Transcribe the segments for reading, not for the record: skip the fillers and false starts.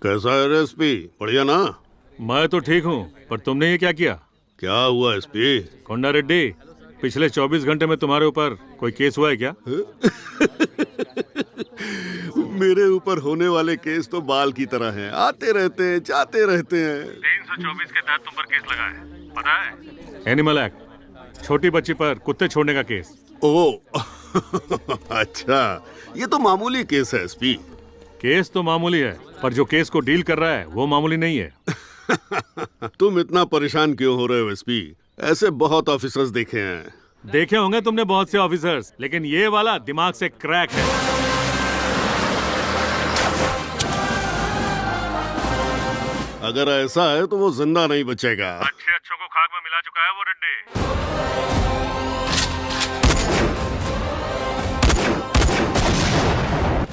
कैसा है एसपी? बढ़िया ना? मैं तो ठीक हूँ, पर तुमने ये क्या किया? क्या हुआ एसपी? कोंडा रेड्डी, पिछले 24 घंटे में तुम्हारे ऊपर कोई केस हुआ है क्या? मेरे ऊपर होने वाले केस तो बाल की तरह हैं, आते रहते हैं, जाते रहते हैं। 324 के तहत तुम पर केस लगा है, पता है? एनिमल एक्ट, छोटी बच्ची पर कुत्ते छोड़ने का केस। ओह अच्छा, ये तो मामूली केस है एसपी। केस तो मामूली है, पर जो केस को डील कर रहा है वो मामूली नहीं है। तुम इतना परेशान क्यों हो रहे हो एसपी? ऐसे बहुत ऑफिसर्स देखे हैं। देखे होंगे तुमने बहुत से ऑफिसर्स, लेकिन ये वाला दिमाग से क्रैक है। अगर ऐसा है तो वो जिंदा नहीं बचेगा। अच्छे अच्छों को खाक में मिला चुका है वो रेड्डी।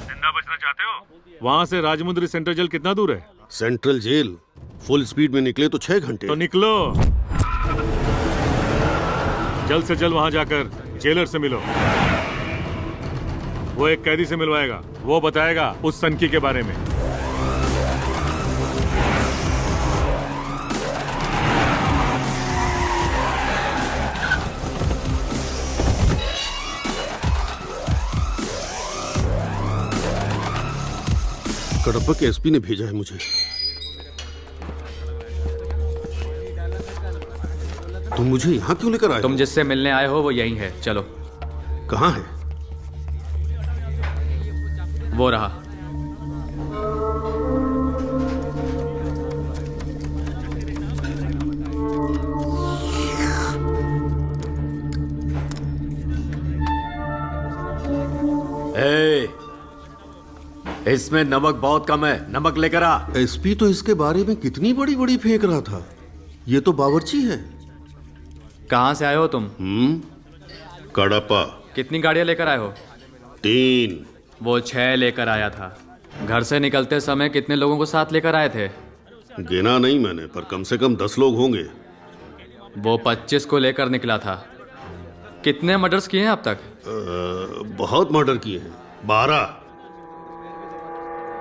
जिंदा बचना चाहते हो? वहाँ से राजमुंद्री सेंट्रल जेल कितना दूर है? सेंट्रल जेल फुल स्पीड में निकले तो 6 घंटे। तो निकलो, जल्द से जल्द वहां जाकर जेलर से मिलो। वो एक कैदी से मिलवाएगा, वो बताएगा उस सनकी के बारे में। कडप्पा के एसपी ने भेजा है मुझे। तुम मुझे यहाँ क्यों लेकर आए? तुम जिससे मिलने आए हो वो यहीं है, चलो। कहाँ है? वो रहा। इसमें नमक बहुत कम है, नमक लेकर आ। एसपी तो इसके बारे में कितनी बड़ी बड़ी फेंक रहा था। ये तो बावर्ची है। कहाँ से आए हो तुम? कडप्पा। कितनी गाड़ियां लेकर आए हो? 3। वो 6 लेकर आया था। घर से निकलते समय कितने लोगों को साथ लेकर आए थे? गिना नहीं मैंने, पर कम से कम 10 लोग होंगे। वो 25 को लेकर निकला था। कितने मर्डर्स किए हैं अब तक? बहुत मर्डर किए हैं। 12।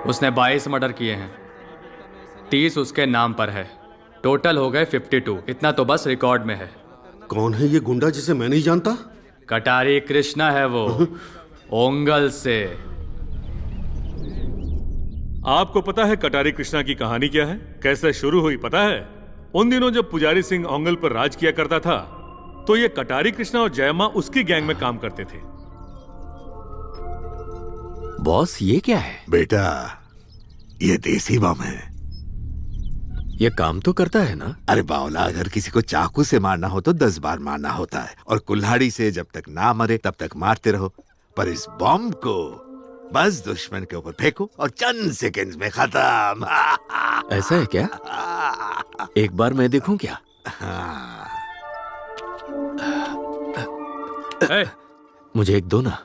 उसने 22 मर्डर किए हैं। 30 उसके नाम पर है। टोटल हो गए 52। इतना तो बस रिकॉर्ड में है। कौन है ये गुंडा जिसे मैं नहीं जानता? कटारी कृष्णा है वो, ओंगल से। आपको पता है कटारी कृष्णा की कहानी क्या है, कैसे शुरू हुई पता है? उन दिनों जब पुजारी सिंह ओंगल पर राज किया करता था, तो ये कटारी कृष्णा और जयमा उसकी गैंग में काम करते थे। बॉस ये क्या है? बेटा, ये देसी बम है। ये काम तो करता है ना? अरे बावला, अगर किसी को चाकू से मारना हो तो 10 बार मारना होता है, और कुल्हाड़ी से जब तक ना मरे तब तक मारते रहो। पर इस बम को बस दुश्मन के ऊपर फेंको और चंद सेकंड्स में खत्म। ऐसा है क्या? एक बार मैं देखूं क्या? मुझे एक दो ना।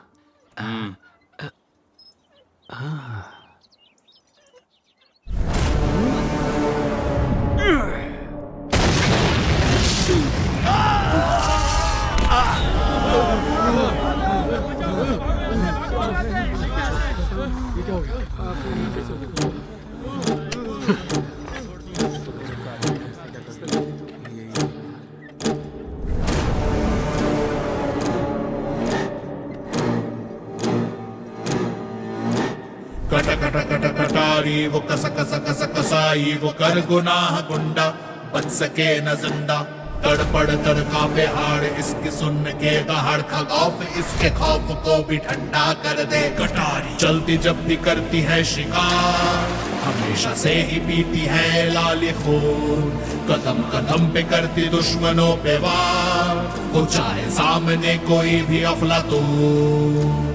कट कट कट कटारी वो कस कस कस कसाई वो कर गुनाह गुंडा बच सके न जिंदा। तड़पड़ तड़का बेहाड़ इसकी सुन के दहाड़ का खौफ इसके खौफ को भी ठंडा कर दे। कटारी चलती जब भी करती है शिकार, हमेशा से ही पीती है लाली खून। कदम कदम पे करती दुश्मनों पे वार, वो चाहे सामने कोई भी अफलातून।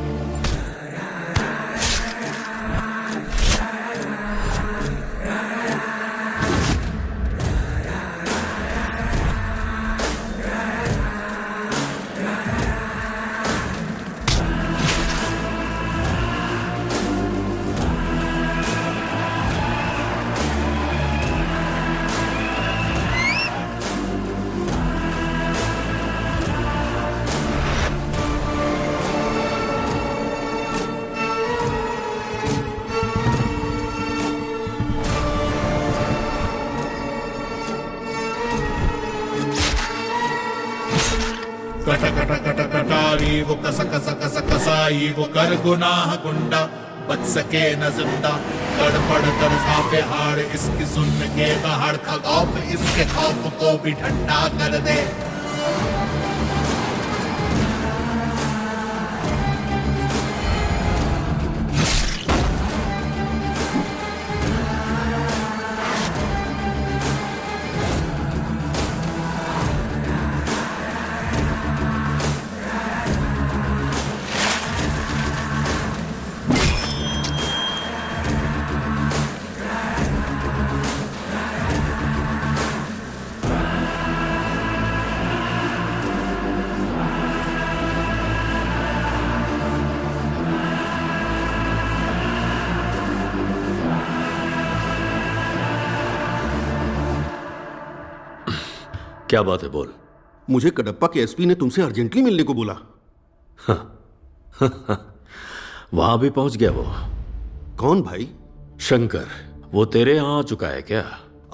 वो कस कस कस कसाई वो कर गुनाह गुंडा बच सके न जिंदा तड़पड़ कर कांपे हाड़ इसकी सुन के दहाड़ का खौफ इसके खौफ को भी ठंडा कर दे। क्या बात है, बोल। मुझे कडप्पा के एसपी ने तुमसे अर्जेंटली मिलने को बोला। वहां भी पहुंच गया वो? कौन भाई? शंकर। वो तेरे यहां आ चुका है क्या?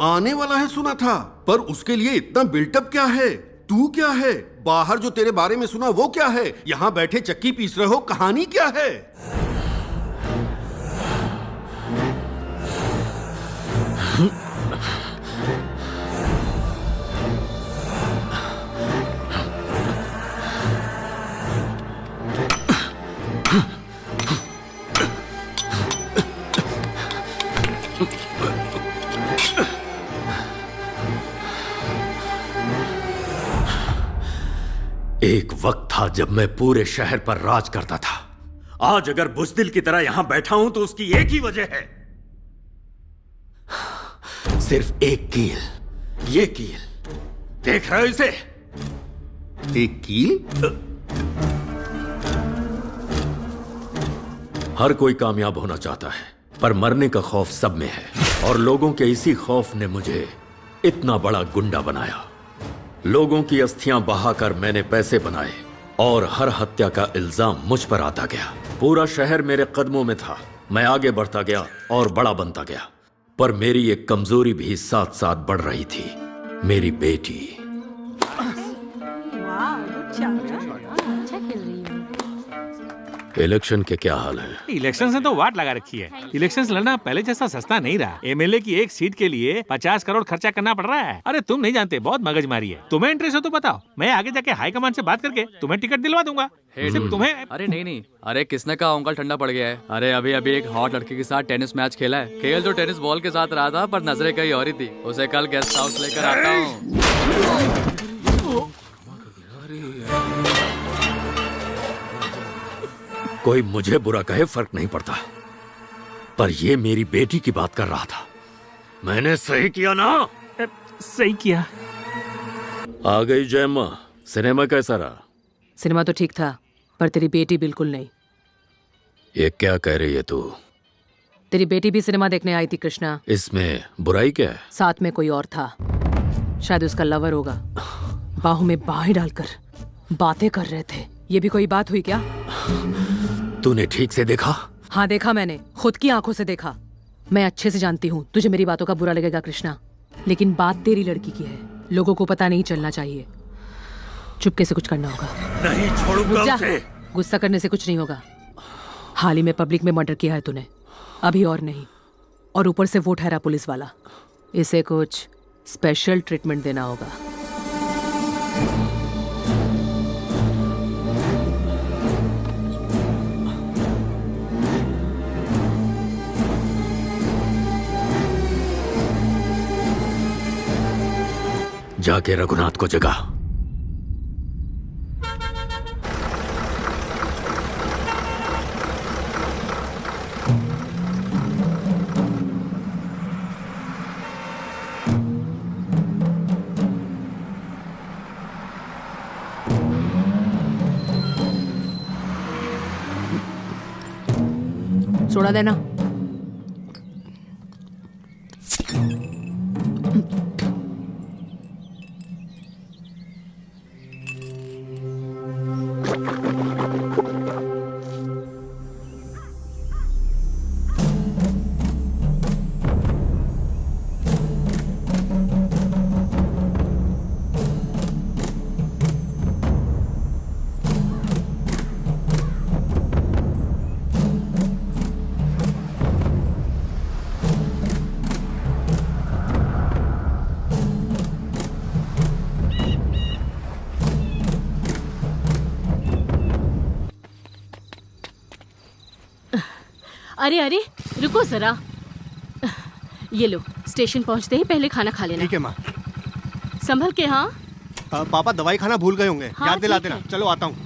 आने वाला है सुना था, पर उसके लिए इतना बिल्टअप क्या है? तू क्या है? बाहर जो तेरे बारे में सुना वो क्या है? यहाँ बैठे चक्की पीस रहे हो, कहानी क्या है? एक वक्त था जब मैं पूरे शहर पर राज करता था। आज अगर बुज़दिल की तरह यहां बैठा हूं तो उसकी एक ही वजह है, सिर्फ एक कील। ये कील देख रहे हो इसे? एक कील? हर कोई कामयाब होना चाहता है, पर मरने का खौफ सब में है, और लोगों के इसी खौफ ने मुझे इतना बड़ा गुंडा बनाया। लोगों की अस्थियां बहाकर मैंने पैसे बनाए और हर हत्या का इल्जाम मुझ पर आता गया। पूरा शहर मेरे कदमों में था। मैं आगे बढ़ता गया और बड़ा बनता गया, पर मेरी एक कमजोरी भी साथ साथ बढ़ रही थी, मेरी बेटी। इलेक्शन के क्या हाल है? इलेक्शन से तो वाट लगा रखी है। इलेक्शन लड़ना पहले जैसा सस्ता नहीं रहा। एमएलए की एक सीट के लिए 50 करोड़ खर्चा करना पड़ रहा है। अरे तुम नहीं जानते, बहुत मगजमारी है। तुम्हें इंटरेस्ट हो तो बताओ, मैं आगे जाके हाई कमान से बात करके तुम्हें टिकट दिलवा दूंगा। सिर्फ तुम्हें। अरे नहीं, अरे किसने कहा उंगल ठंडा पड़ गया है? अरे अभी एक हॉट लड़की के साथ टेनिस मैच खेला है। खेल तो टेनिस बॉल के साथ रहा था, पर नजरें कहीं और ही थी। उसे कल गेस्ट हाउस लेकर आता हूँ। कोई मुझे बुरा कहे फर्क नहीं पड़ता, पर ये मेरी बेटी की बात कर रहा था। मैंने सही किया ना? सही किया। आ गई जयम्मा। सिनेमा कैसा रहा? सिनेमा तो ठीक था, पर तेरी बेटी बिल्कुल नहीं। ये क्या कह रही है तू? तेरी बेटी भी सिनेमा देखने आई थी कृष्णा। इसमें बुराई क्या है? साथ में कोई और था, शायद उसका लवर होगा। बाहों में बाहें डालकर बातें कर रहे थे। ये भी कोई बात हुई क्या? तूने ठीक से देखा? हाँ देखा, मैंने खुद की आंखों से देखा। मैं अच्छे से जानती हूँ तुझे मेरी बातों का बुरा लगेगा कृष्णा, लेकिन बात तेरी लड़की की है। लोगों को पता नहीं चलना चाहिए। चुपके से कुछ करना होगा। नहीं छोड़ूंगा उसे। गुस्सा करने से कुछ नहीं होगा। हाल ही में पब्लिक में मर्डर किया है तूने, अभी और नहीं, और ऊपर से वो ठहरा पुलिस वाला। इसे कुछ स्पेशल ट्रीटमेंट देना होगा। जाके रघुनाथ को जगा। सोडा देना। अरे अरे रुको जरा, ये लो, स्टेशन पहुंचते ही पहले खाना खा लेना। ठीक है माँ। संभल के। हाँ पापा दवाई खाना भूल गए होंगे, हाँ, याद दिला ठीक देना। है। चलो आता हूँ।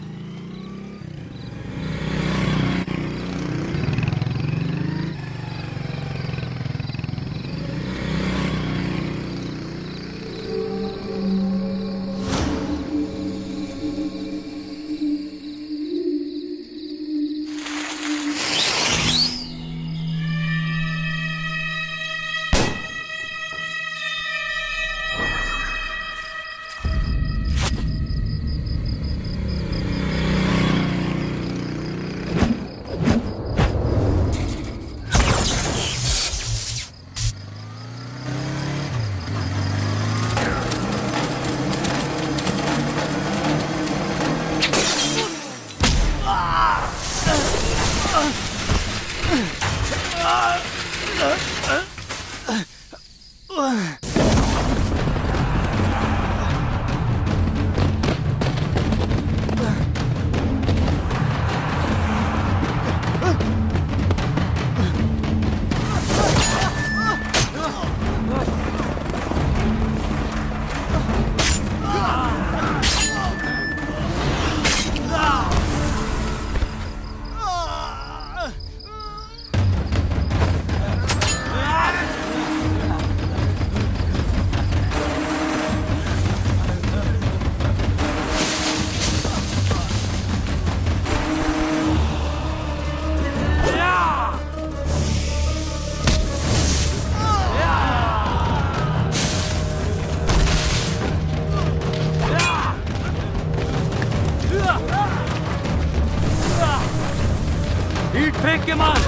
फेंक के मार।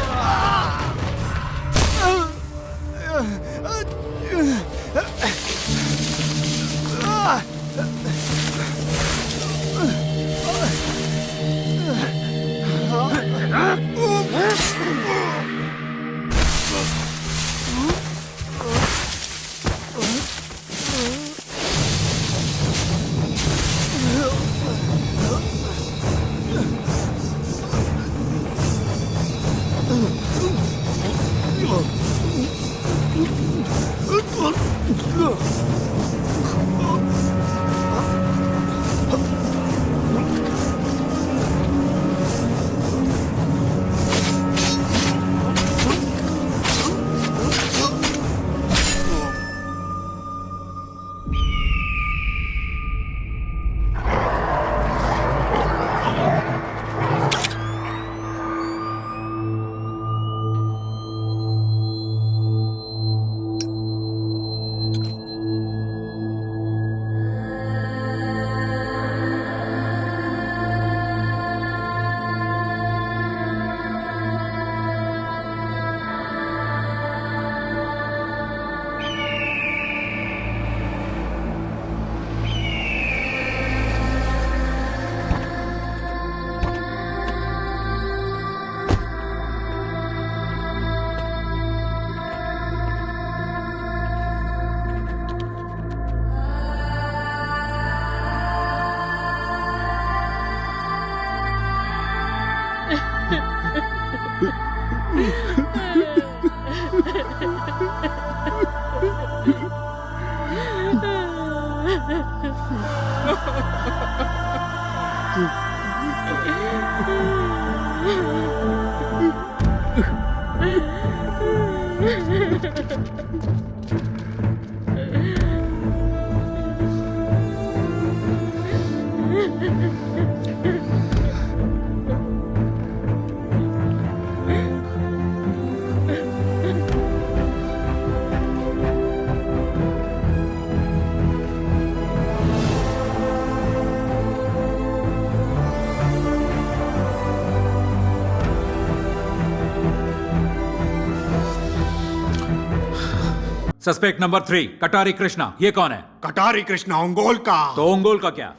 सस्पेक्ट नंबर 3 कटारी कृष्णा, ये कौन है? कटारी कृष्णा ओंगोल का। तो ओंगोल का क्या?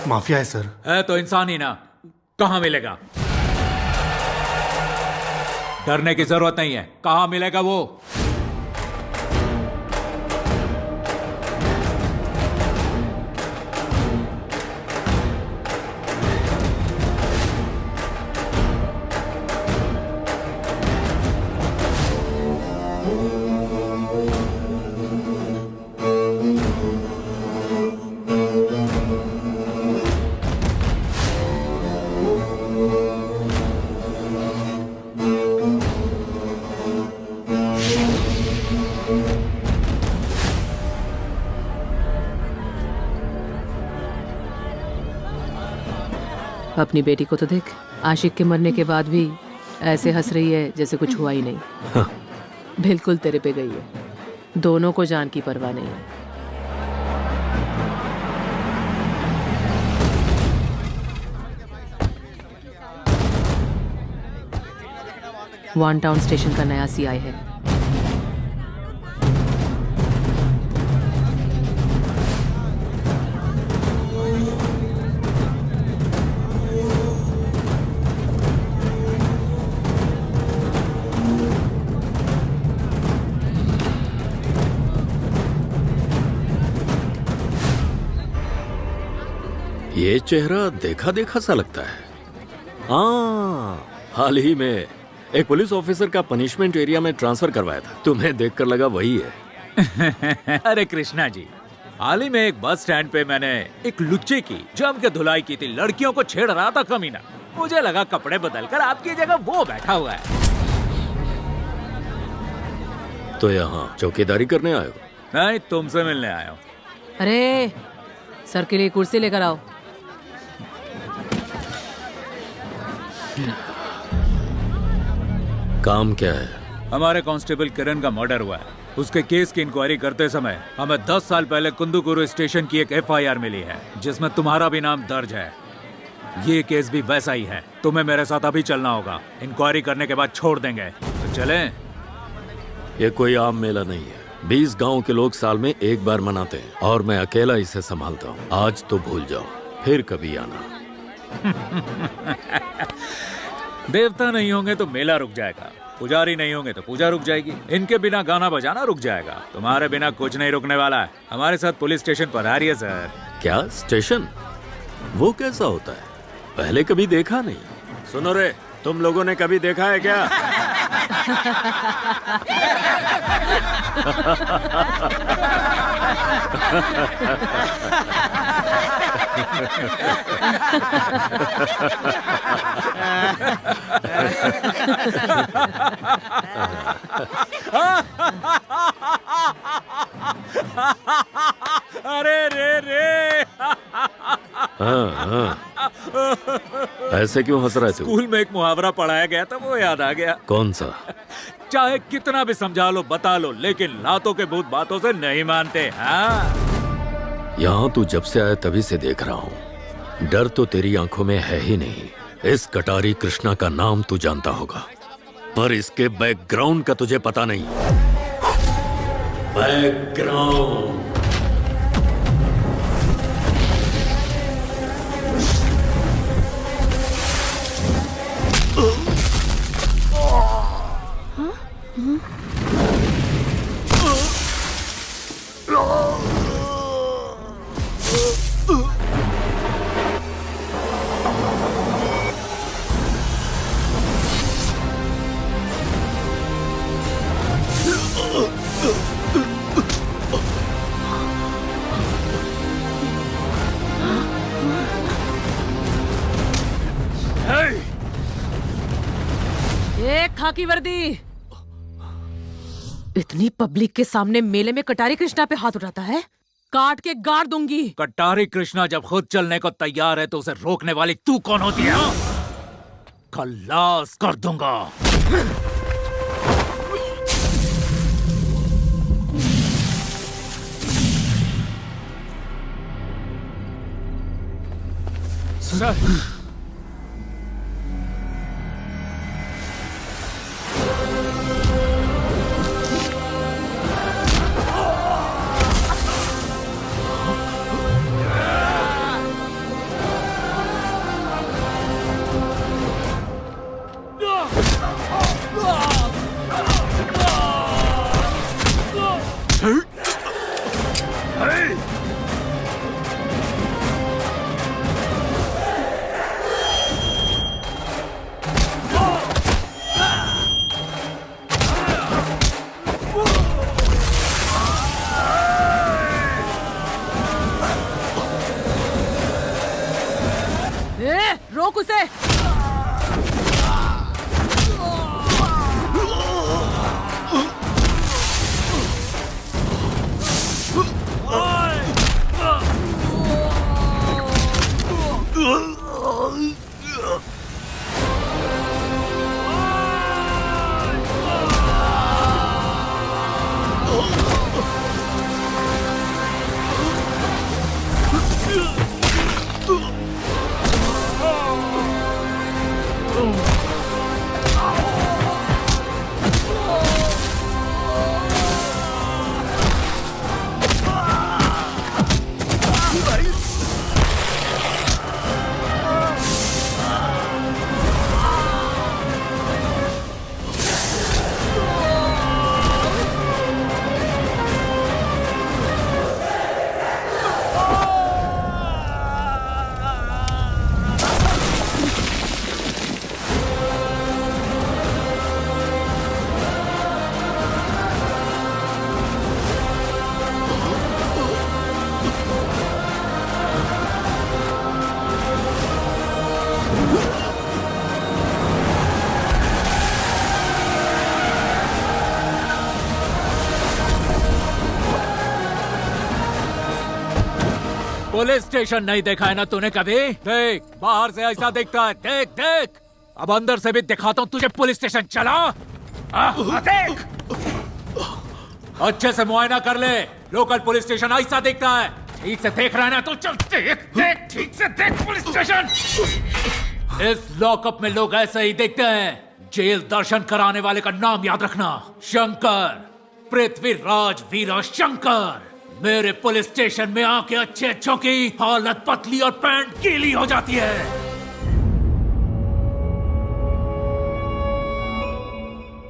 माफिया है सर। है तो इंसान ही ना, कहां मिलेगा? डरने की जरूरत नहीं है, कहां मिलेगा वो? अपनी बेटी को तो देख, आशिक के मरने के बाद भी ऐसे हंस रही है जैसे कुछ हुआ ही नहीं। बिल्कुल तेरे पे गई है। दोनों को जान की परवाह नहीं है। वन टाउन स्टेशन का नया सीआई है। ये चेहरा देखा देखा सा लगता है। हाँ, हाल ही में एक पुलिस ऑफिसर का पनिशमेंट एरिया में ट्रांसफर करवाया था। तुम्हें देखकर लगा वही है। अरे कृष्णा जी, हाल ही में एक बस स्टैंड पे मैंने एक लुच्चे की जम के धुलाई की थी। लड़कियों को छेड़ रहा था कमीना। मुझे लगा कपड़े बदलकर आपकी जगह वो बैठा हुआ है। तो यहाँ चौकीदारी करने आए हो? नहीं, तुमसे मिलने आया हूँ। अरे सर के लिए कुर्सी लेकर आओ। काम क्या है? हमारे कांस्टेबल किरण का मर्डर हुआ है। उसके केस की इंक्वायरी करते समय हमें 10 साल पहले कुंदुकुरु स्टेशन की एक एफआईआर मिली है जिसमें तुम्हारा भी नाम दर्ज है। ये केस भी वैसा ही है। तुम्हें मेरे साथ अभी चलना होगा। इंक्वायरी करने के बाद छोड़ देंगे। तो चलें? ये कोई आम मेला नहीं है। 20 गांव के लोग साल में एक बार मनाते हैं और मैं अकेला इसे संभालता हूँ। आज तो भूल जाओ, फिर कभी आना। देवता नहीं होंगे तो मेला रुक जाएगा, पुजारी नहीं होंगे तो पूजा रुक जाएगी, इनके बिना गाना बजाना रुक जाएगा। तुम्हारे बिना कुछ नहीं रुकने वाला है। हमारे साथ पुलिस स्टेशन पधारिए सर। क्या स्टेशन? वो कैसा होता है? पहले कभी देखा नहीं। सुनो रे, तुम लोगों ने कभी देखा है क्या? अरे रे रे। हाँ। ऐसे क्यों हंस रहे थे? स्कूल में एक मुहावरा पढ़ाया गया था, वो याद आ गया। कौन सा? चाहे कितना भी समझा लो, बता लो, लेकिन लातों के भूत बातों से नहीं मानते। हाँ? यहाँ तू जब से आया तभी से देख रहा हूँ। डर तो तेरी आंखों में है ही नहीं। इस कटारी कृष्णा का नाम तू जानता होगा, पर इसके बैकग्राउंड का तुझे पता नहीं। बैकग्राउंड। खाकी वर्दी, इतनी पब्लिक के सामने मेले में कटारी कृष्णा पे हाथ उठाता है? काट के गाड़ दूंगी। कटारी कृष्णा जब खुद चलने को तैयार है तो उसे रोकने वाली तू कौन होती है? खल्लास कर दूंगा। सर, रोक उसे। पुलिस स्टेशन नहीं देखा है ना तूने कभी? देख, बाहर से ऐसा दिखता है। देख देख, अब अंदर से भी दिखाता हूँ तुझे पुलिस स्टेशन। चला देख, अच्छे से मुआयना कर ले। लोकल पुलिस स्टेशन ऐसा दिखता है। ठीक से देख रहा है ना तो चल देख देख, ठीक से देख पुलिस स्टेशन। इस लॉकअप में लोग ऐसे ही दिखते हैं। जेल दर्शन कराने वाले का नाम याद रखना, शंकर, पृथ्वीराज वीरा शंकर। मेरे पुलिस स्टेशन में आके अच्छे अच्छों की हालत पतली और पैंट गीली हो जाती है।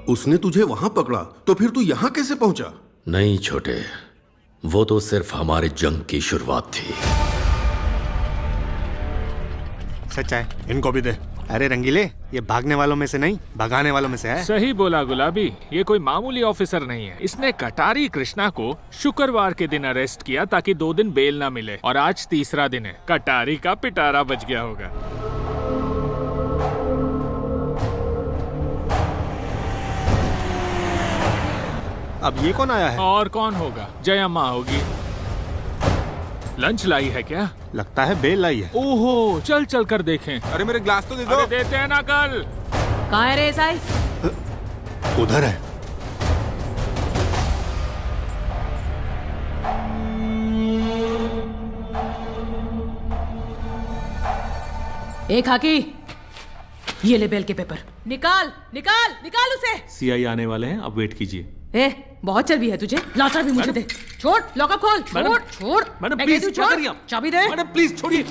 उसने तुझे वहां पकड़ा तो फिर तू यहाँ कैसे पहुंचा? नहीं छोटे, वो तो सिर्फ हमारे जंग की शुरुआत थी। सच है, इनको भी दे। अरे रंगीले, ये भागने वालों में से नहीं, भगाने वालों में से है। सही बोला गुलाबी, ये कोई मामूली ऑफिसर नहीं है। इसने कटारी कृष्णा को शुक्रवार के दिन अरेस्ट किया ताकि 2 दिन बेल ना मिले, और आज तीसरा दिन है। कटारी का पिटारा बच गया होगा। अब ये कौन आया है? और कौन होगा? जयम्मा होगी। लंच लाई है क्या? लगता है बेल लाई है। ओहो, चल चल कर देखें। अरे मेरे ग्लास तो दे दो। अरे देते हैं ना कल। कहाँ है रे साई? उधर है। एक खाकी, ये ले बेल के पेपर। निकाल निकाल निकाल उसे। सीआई आने वाले हैं, अब वेट कीजिए। ए, बहुत चर्बी है तुझे। लॉकर भी मुझे दे। छोड़, लॉकर खोल। छोड़ छोड़। मैडम मैं प्लीज, कहती हूँ, क्या छोड़। कर रही हैं आप? चाबी दे। मैडम प्लीज छोड़िए।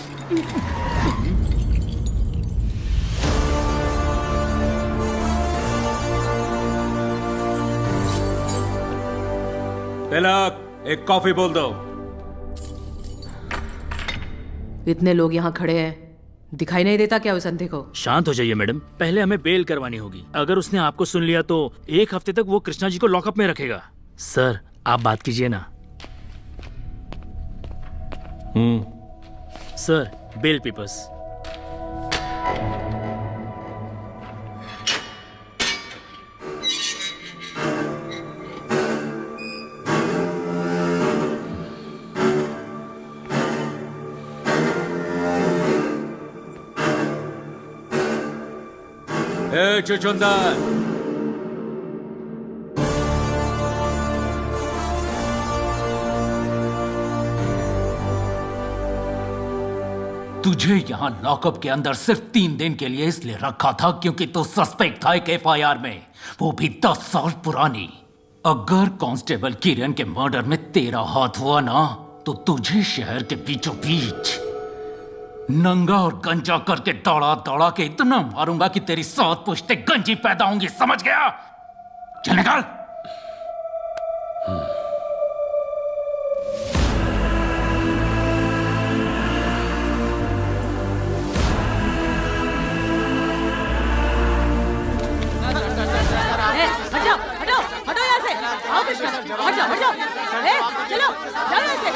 तिलक, एक कॉफी बोल दो। इतने लोग यहाँ खड़े हैं, दिखाई नहीं देता क्या उस अंधे को? शांत हो जाइए मैडम, पहले हमें बेल करवानी होगी। अगर उसने आपको सुन लिया तो 1 हफ्ते तक वो कृष्णा जी को लॉकअप में रखेगा। सर, आप बात कीजिए ना। Sir, bell peppers. चुचुंदर, तुझे यहाँ लॉकअप के अंदर सिर्फ 3 दिन के लिए इसलिए रखा था क्योंकि तू सस्पेक्ट था एक एफआईआर में, वो भी 10 साल पुरानी। अगर कांस्टेबल किरण के मर्डर में तेरा हाथ हुआ ना, तो तुझे शहर के बीचों बीच नंगा और गंजा करके दौड़ा दौड़ा के इतना मारूंगा कि तेरी 7 पुश्ते गंजी पैदा होंगी, समझ गया? चल निकाल। हटाओ हटाओ हटाओ यहाँ से। आओ कृष्णा, हट जाओ हट जाओ। चलो जाओ यहाँ से।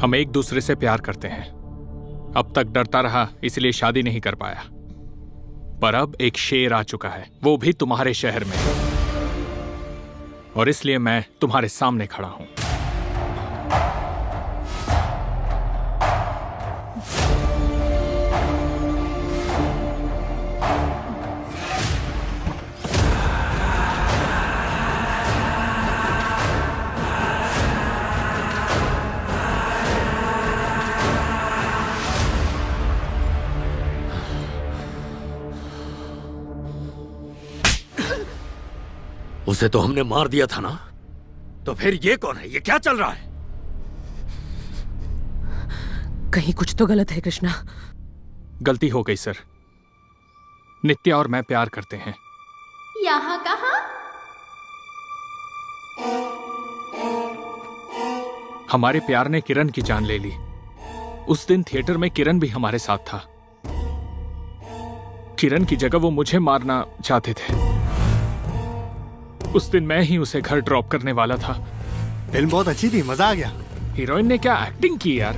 हम एक दूसरे से प्यार करते हैं। अब तक डरता रहा, इसलिए शादी नहीं कर पाया। पर अब एक शेर आ चुका है, वो भी तुम्हारे शहर में, और इसलिए मैं तुम्हारे सामने खड़ा हूं। उसे तो हमने मार दिया था ना, तो फिर ये कौन है? ये क्या चल रहा है? कहीं कुछ तो गलत है कृष्णा। गलती हो गई सर। नित्या और मैं प्यार करते हैं। यहाँ कहाँ? हमारे प्यार ने किरण की जान ले ली। उस दिन थिएटर में किरण भी हमारे साथ था। किरण की जगह वो मुझे मारना चाहते थे। उस दिन मैं ही उसे घर ड्रॉप करने वाला था। फिल्म बहुत अच्छी थी, मजा आ गया। हीरोइन ने क्या एक्टिंग की यार।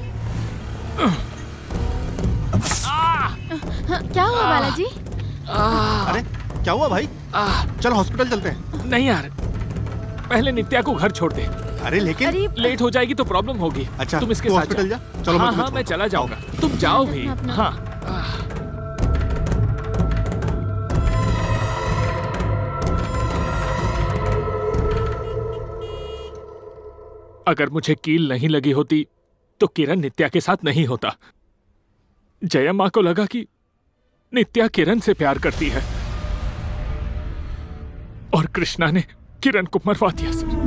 क्या हुआ बालाजी? अरे क्या हुआ भाई? चल हॉस्पिटल चलते हैं। नहीं यार, पहले नित्या को घर छोड़ दे। अरे लेकिन लेट हो जाएगी तो प्रॉब्लम होगी। अच्छा तुम इसके तू साथ हॉस्पिटल जा। चलो हाँ हाँ मैं चला जाऊंगा, तुम जाओ भी। हाँ अगर मुझे कील नहीं लगी होती तो किरण नित्या के साथ नहीं होता। जया माँ को लगा कि नित्या किरण से प्यार करती है और कृष्णा ने किरण को मरवा दिया सर।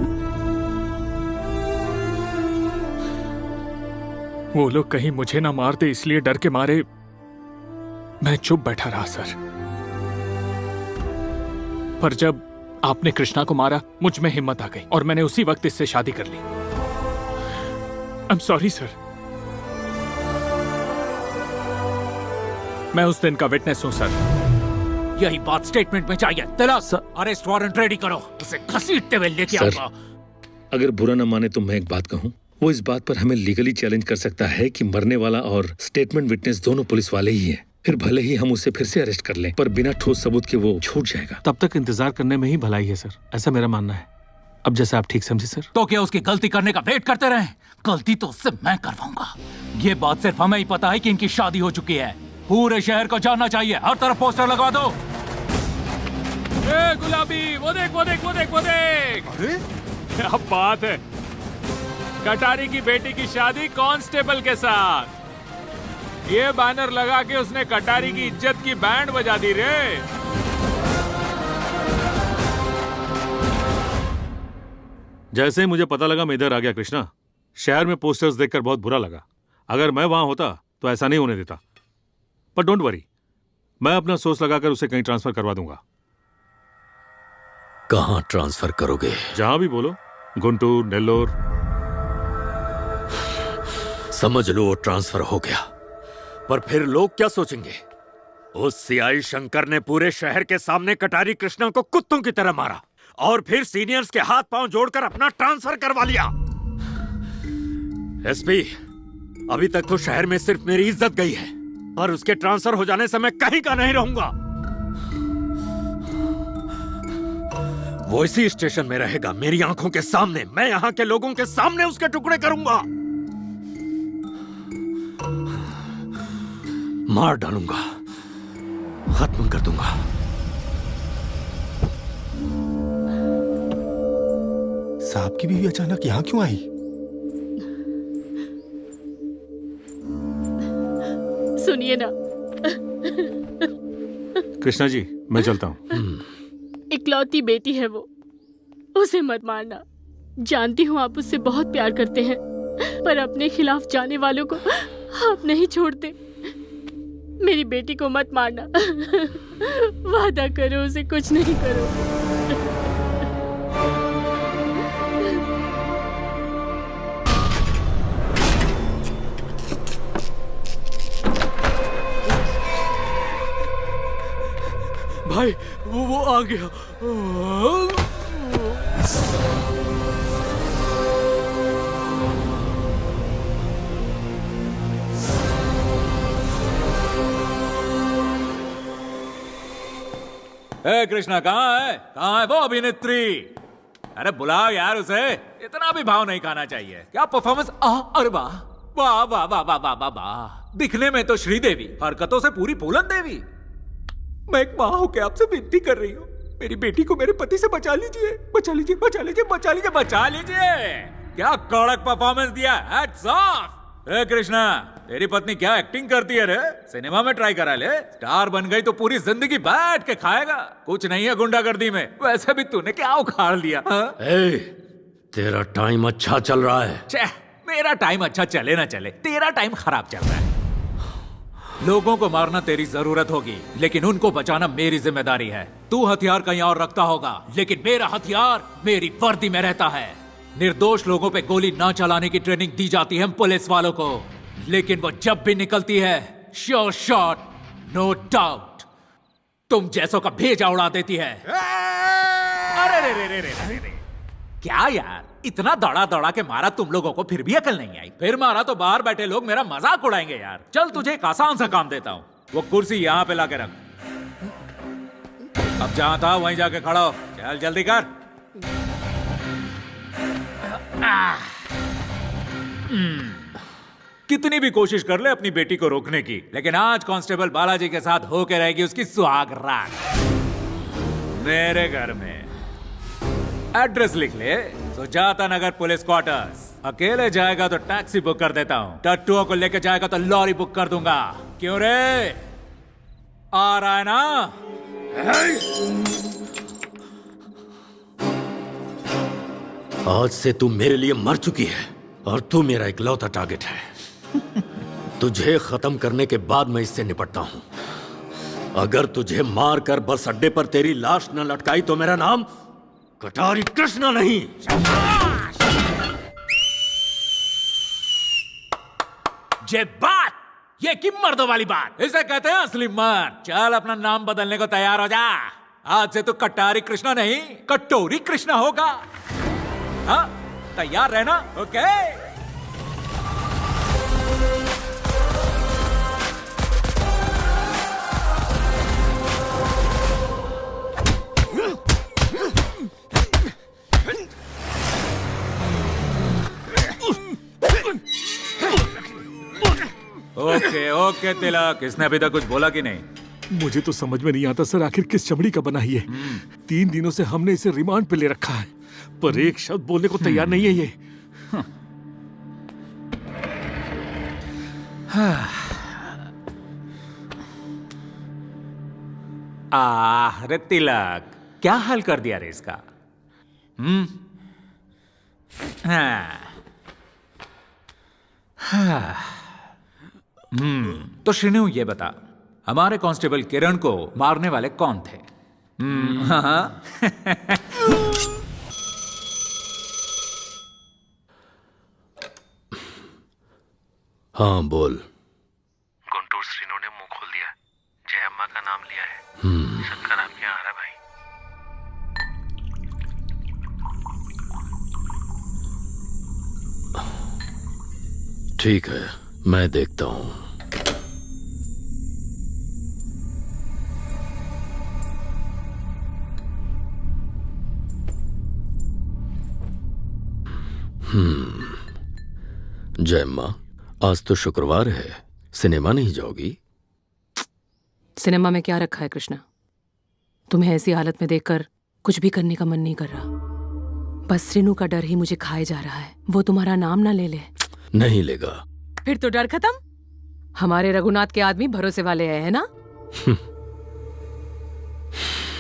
वो लोग कहीं मुझे ना मार दे इसलिए डर के मारे मैं चुप बैठा रहा सर। पर जब आपने कृष्णा को मारा मुझ में हिम्मत आ गई और मैंने उसी वक्त इससे शादी कर ली। I am sorry sir. मैं उस दिन का विटनेस हूं सर। यही बात स्टेटमेंट में चाहिए। तेरा अरेस्ट वारंट रेडी करो, उसे घसीटते हुए लेके आऊंगा। अगर बुरा न माने तो मैं एक बात कहूं, वो इस बात पर हमें लीगली चैलेंज कर सकता है कि मरने वाला और स्टेटमेंट विटनेस दोनों पुलिस वाले ही हैं। फिर भले ही हम उसे फिर से अरेस्ट कर लें, पर बिना ठोस सबूत के वो छूट जाएगा। तब तक इंतजार करने में ही भलाई है सर, ऐसा मेरा मानना है। अब जैसे आप ठीक समझे सर। तो क्या उसकी गलती करने का वेट करते रहे? गलती तो उससे मैं करवाऊंगा। ये बात सिर्फ हमें ही पता है कि इनकी शादी हो चुकी है। पूरे शहर को जानना चाहिए। हर तरफ पोस्टर लगवा दो। ए गुलाबी, वो देख वो देख वो देख वो देख। अरे क्या बात है, कटारी की बेटी की शादी कांस्टेबल के साथ। ये बैनर लगा के उसने कटारी की इज्जत की बैंड बजा दी रे। जैसे ही मुझे पता लगा मैं इधर आ गया कृष्णा। शहर में पोस्टर्स देखकर बहुत बुरा लगा। अगर मैं वहां होता तो ऐसा नहीं होने देता। पर डोंट वरी, मैं अपना सोच लगाकर उसे कहीं ट्रांसफर करवा दूंगा। कहां ट्रांसफर करोगे? जहां भी बोलो, गुंटूर, नेल्लोर। समझ लो वो ट्रांसफर हो गया, पर फिर लोग क्या सोचेंगे? उस सीआई शंकर ने पूरे शहर के सामने कटारी कृष्णा को कुत्तों की तरह मारा और फिर सीनियर्स के हाथ पांव जोड़कर अपना ट्रांसफर करवा लिया। एसपी, अभी तक तो शहर में सिर्फ मेरी इज्जत गई है, पर उसके ट्रांसफर हो जाने से मैं कहीं का नहीं रहूंगा। वो इसी स्टेशन में रहेगा, मेरी आंखों के सामने। मैं यहाँ के लोगों के सामने उसके टुकड़े करूंगा, मार डालूंगा, खत्म कर दूंगा। साहब की बीवी अचानक यहाँ क्यों आई? सुनिए ना। कृष्णा जी, मैं चलता हूँ। इकलौती बेटी है वो, उसे मत मारना। जानती हूँ आप उससे बहुत प्यार करते हैं, पर अपने खिलाफ जाने वालों को आप नहीं छोड़ते। मेरी बेटी को मत मारना। वादा करो उसे कुछ नहीं करो। भाई वो आ गया। ए कृष्णा, कहाँ है वो अभिनेत्री? अरे बुलाओ यार उसे। इतना भी भाव नहीं खाना चाहिए। क्या परफॉर्मेंस! अरे वाह वाह वाह वाह वाह वाह वाह वाह। दिखने में तो श्रीदेवी, हरकतों से पूरी पूलन देवी। मैं एक माँ होकर आपसे विनती कर रही हूँ, मेरी बेटी को मेरे पति से बचा लीजिए, बचा लीजिए, बचा लीजिए, बचा लीजिए, बचा लीजिए। क्या कड़क परफॉर्मेंस दिया, हैट्स ऑफ। ए कृष्णा, तेरी पत्नी क्या एक्टिंग करती है रे? सिनेमा में ट्राई करा ले, स्टार बन गई तो पूरी जिंदगी बैठ के खाएगा। कुछ नहीं है गुंडागर्दी में। वैसे भी तूने क्या उखाड़ लिया? ए, तेरा टाइम अच्छा चल रहा है। छे, मेरा टाइम अच्छा चले ना चले, तेरा टाइम खराब चल रहा है। लोगों को मारना तेरी जरूरत होगी, लेकिन उनको बचाना मेरी जिम्मेदारी है। तू हथियार कहीं और रखता होगा, लेकिन मेरा हथियार मेरी वर्दी में रहता है। निर्दोष लोगों पे गोली ना चलाने की ट्रेनिंग दी जाती है पुलिस वालों को, लेकिन वो जब भी निकलती है श्योर शॉट, नो डाउट, तुम जैसों का भेजा उड़ा देती है। अरे रे रे रे रे रे रे। क्या यार, इतना दौड़ा दौड़ा के मारा तुम लोगों को, फिर भी अकल नहीं आई? फिर मारा तो बाहर बैठे लोग मेरा मजाक उड़ाएंगे यार। चल तुझे एक आसान सा काम देता हूँ, वो कुर्सी यहाँ पे लाके रख। अब जहां था वहीं जाके खड़ा हो, चल जल्दी कर। कितनी भी कोशिश कर ले अपनी बेटी को रोकने की, लेकिन आज कांस्टेबल बालाजी के साथ होके रहेगी उसकी सुहाग रात मेरे घर में। एड्रेस लिख ले, सुजाता नगर पुलिस क्वार्टर्स। अकेले जाएगा तो टैक्सी बुक कर देता हूँ, टट्टुओं को लेकर जाएगा तो लॉरी बुक कर दूंगा। क्यों रे, आ रहा है ना? आज से तू मेरे लिए मर चुकी है और तू मेरा इकलौता टारगेट है। तुझे खत्म करने के बाद मैं इससे निपटता हूं। अगर तुझे मार कर बस अड्डे पर तेरी लाश न लटकाई तो मेरा नाम कटारी कृष्णा नहीं। ये बात, ये की मर्दों वाली बात, इसे कहते हैं असली मर्द। चल अपना नाम बदलने को तैयार हो जा। आज से तू कटारी कृष्णा नहीं, कटोरी कृष्णा होगा। हाँ, तैयार रहना? ओके। ओके ओके तिलक, इसने अभी तक कुछ बोला कि नहीं? मुझे तो समझ में नहीं आता सर, आखिर किस चमड़ी का बना ये। 3 दिनों से हमने इसे रिमांड पे ले रखा है, पर एक शब्द बोलने को तैयार नहीं है ये। अरे तिलक, क्या हाल कर दिया रे इसका? तो श्रीनु ये बता, हमारे कांस्टेबल किरण को मारने वाले कौन थे? हाँ बोल। गुंटूर श्रीनु ने मुंह खोल दिया, जय अम्मा का नाम लिया है। शंकर आपके यहाँ आ रहा है भाई। ठीक है, मैं देखता हूं। जय मां, आज तो शुक्रवार है, सिनेमा नहीं जाओगी? सिनेमा में क्या रखा है कृष्णा? तुम्हें ऐसी हालत में देखकर कुछ भी करने का मन नहीं कर रहा। बस श्रीनु का डर ही मुझे खाए जा रहा है। वो तुम्हारा नाम ना ले ले। नहीं लेगा। फिर तो डर खत्म। हमारे रघुनाथ के आदमी भरोसे वाले है ना?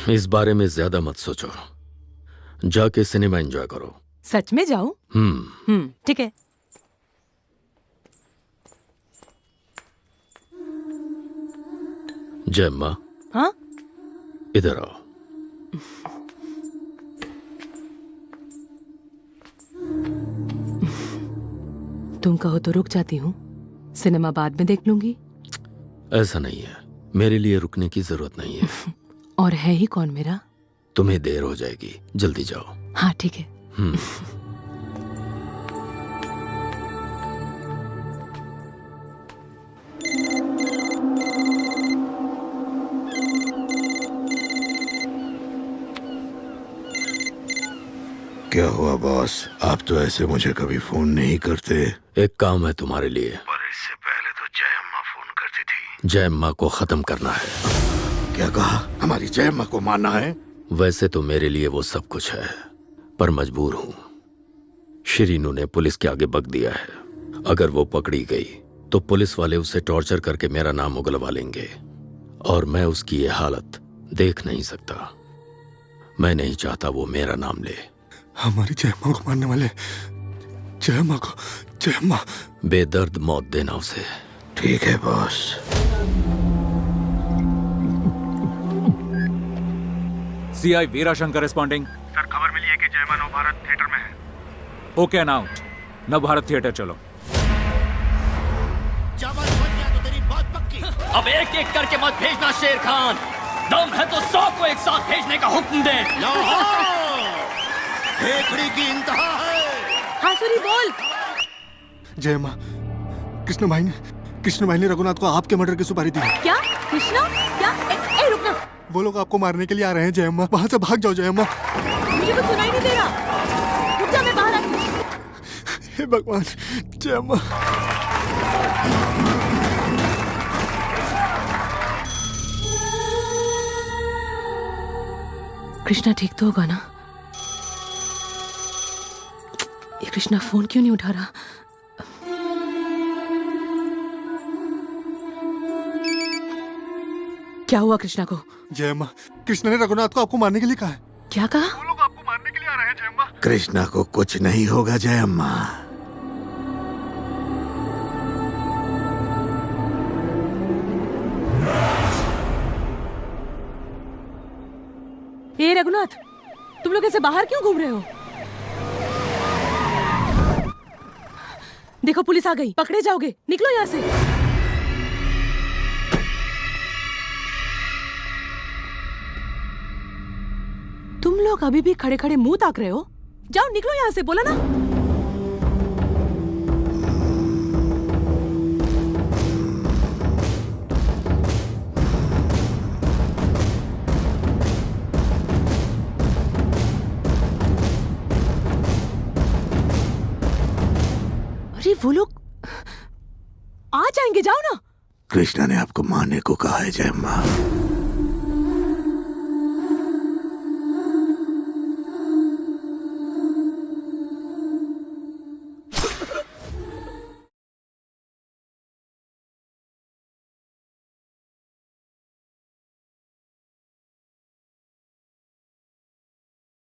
इस बारे में ज्यादा मत सोचो, जाके सिनेमा एंजॉय करो। सच में जाऊं? ठीक है। जय मां। हाँ, इधर आओ। तुम कहो तो रुक जाती हूँ, सिनेमा बाद में देख लूंगी। ऐसा नहीं है, मेरे लिए रुकने की जरूरत नहीं है। और है ही कौन मेरा? तुम्हें देर हो जाएगी, जल्दी जाओ। हाँ ठीक है। क्या हुआ बॉस? आप तो ऐसे मुझे कभी फोन नहीं करते। एक काम है तुम्हारे लिए। पर इससे पहले तो जय अम्मा फोन करती थी। जय अम्मा को खत्म करना है। क्या कहा? हमारी जय अम्मा को मारना है? वैसे तो मेरे लिए वो सब कुछ है, पर मजबूर हूं। श्रीनु ने पुलिस के आगे बक दिया है। अगर वो पकड़ी गई तो पुलिस वाले उसे टॉर्चर करके मेरा नाम उगलवा लेंगे, और मैं उसकी ये हालत देख नहीं सकता। मैं नहीं चाहता वो मेरा नाम ले। हमारी जय अम्मा को मारने वाले, जय अम्मा को, जय अम्मा। बेदर्द मौत देना उसे। ठीक है बॉस। सीआई वीरा शंकर रिस्पॉन्डिंग। सर खबर मिली है कि जयमा नव भारत थिएटर में है। ओके अनाउट, नव भारत थिएटर चलो। अब एक एक करके मत भेजना शेर खान, दम है तो 100 को एक साथ भेजने का हुक्म दे। खेखड़ी की इंतहा है। हासुरी बोल। जय मां, कृष्ण भाई ने रघुनाथ को आपके मर्डर की सुपारी दी। क्या कृष्णा? क्या? ए रुकना। वो लोग आपको मारने के लिए आ रहे हैं जय मां, वहां से भाग जाओ जय मां। मुझे कुछ सुनाई नहीं दे रहा, रुक जा, मैं बाहर आती हूँ। हे भगवान, जय मां। कृष्णा ठीक तो होगा ना? ये कृष्णा फोन क्यों नहीं उठा रहा? क्या हुआ कृष्णा को? जय मां, कृष्णा ने रघुनाथ को आपको मारने के लिए कहा है। क्या कहा? वो लोग आपको मारने के लिए आ रहे हैं जय मां। कृष्णा को कुछ नहीं होगा जय अम्मा। ए रघुनाथ, तुम लोग ऐसे बाहर क्यों घूम रहे हो? देखो पुलिस आ गई, पकड़े जाओगे, निकलो यहाँ से। तुम लोग अभी भी खड़े खड़े मुंह ताक रहे हो? जाओ निकलो यहाँ से, बोला ना। अरे वो लोग आ जाएंगे, जाओ ना। कृष्णा ने आपको मारने को कहा है जय अम्मा।